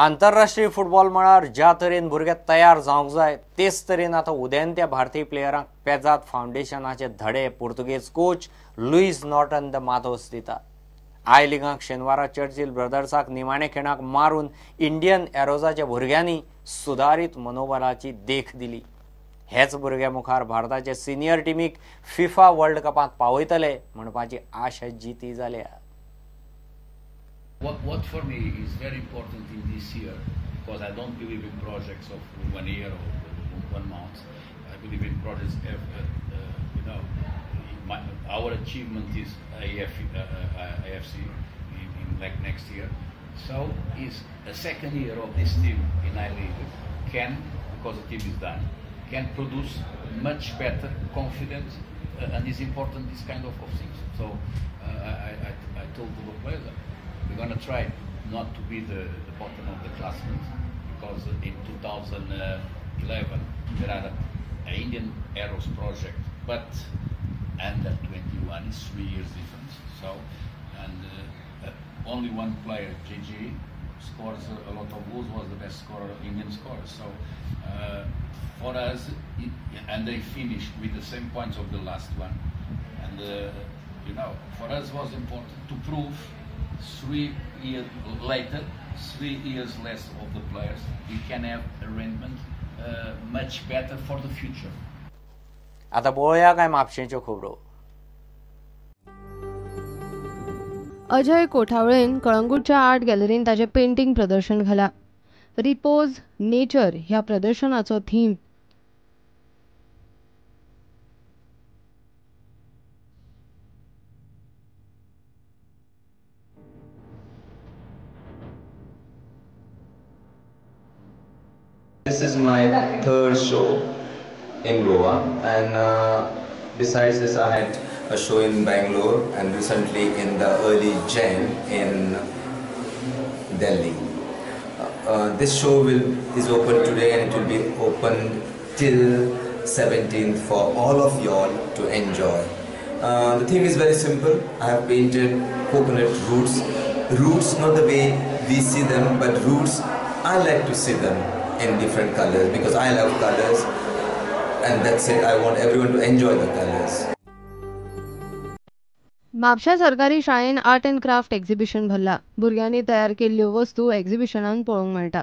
आंतरराष्ट्रीय फुटबॉल मळार ज्या तरेन भुरगे तयार जावंक जाय तेच तरेन आतां उदेंत्या भारतीय प्लेयरांक पेजात फावंडेशनाचे धडे पुर्तुगेज coach Luis Norton de Matos दिता. आय लिगांक शेनवारा चर्चिल ब्रदर्साक निमाणे खेळाक मारून इंडियन एरोजाच्या भुरग्यांनी सुधारित मनोबलाची देख दिली. हेच भुरगे मुखार भारताचे सिनियर टीमीक फिफा वर्ल्ड कपांत पावयतले म्हणपाची आश जिती जाल्या. What for me is very important in this year, because I don't believe in projects of 1 year or 1 month. I believe in projects. Our achievement is AFC in like next year. So is a second year of this team in I-League can, because the team is done, can produce much better confidence, and is important this kind of things. So I told the players that we're going to try not to be the bottom of the classmen, because in 2011 there are an Indian Arrows project, but under 21 is 3 years difference. So only one player, JJ, scores a lot of goals, was the best scorer, Indian scorer. So for us, and they finished with the same points of the last one, and for us was important to prove 3 years later, 3 years less of the players, we can have arrangement much better for the future. आता बोळया काय म्हापशेच्यो खबरो. Ajay कोठावळेन कळंगूटच्या art गॅलरीन ताचे painting प्रदर्शन घाला. Repose nature ह्या प्रदर्शनाचो theme This is my third show in Goa, and besides this I had a show in Bangalore and recently in the early Jan in Delhi. This show is open today, and it will be open till 17th for all of y'all to enjoy. The theme is very simple. I have painted coconut roots. Roots not the way we see them, but roots I like to see them in different colors, because I love colors, and that's it. I want everyone to enjoy the colors. म्हापशा सरकारी शाळेन art and craft exhibition भरला. भुरग्यांनी तयार केल्ल्यो वस्तू एक्झिबिशनान पळोवंक मेळटा.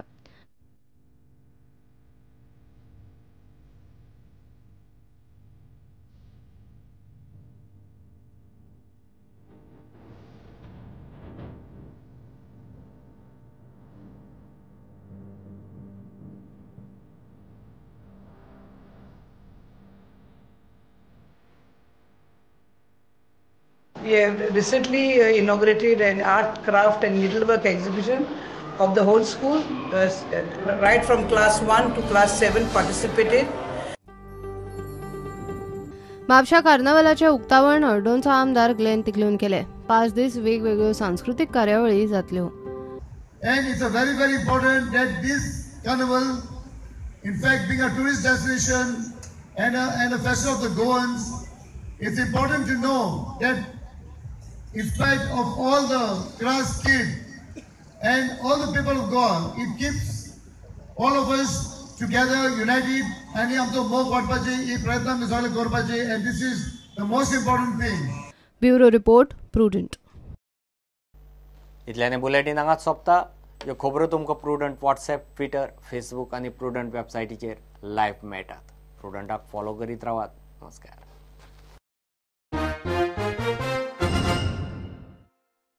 We have recently inaugurated an art, craft and needlework exhibition of the whole school. Right from class 1 to class 7 participated. Mapusa कार्नावालाचे उक्तावण हळडोणचो आमदार ग्लेन तिकलोन केले. 5 दीस वेगवेगळ्यो सांस्कृतिक कार्यावळी जातल्यो. And it's a very, very important that this carnival, in fact, being a tourist destination and a festival of the Goans, it's important to know that in spite of all the class kids and all the people of Goa, it keeps all of us together, united, and amto mo korpache, e prayatna misale korpache, and this is the most important thing. Bureau report Prudent. इतल्याने bulletin हांगाच सोंपता. ह्यो खबरो तुमकां Prudent WhatsApp, Twitter, Facebook आनी Prudent वेबसायटीचेर live मेळटात. प्रुडंटाक फॉलो करीत रावात. नमस्कार.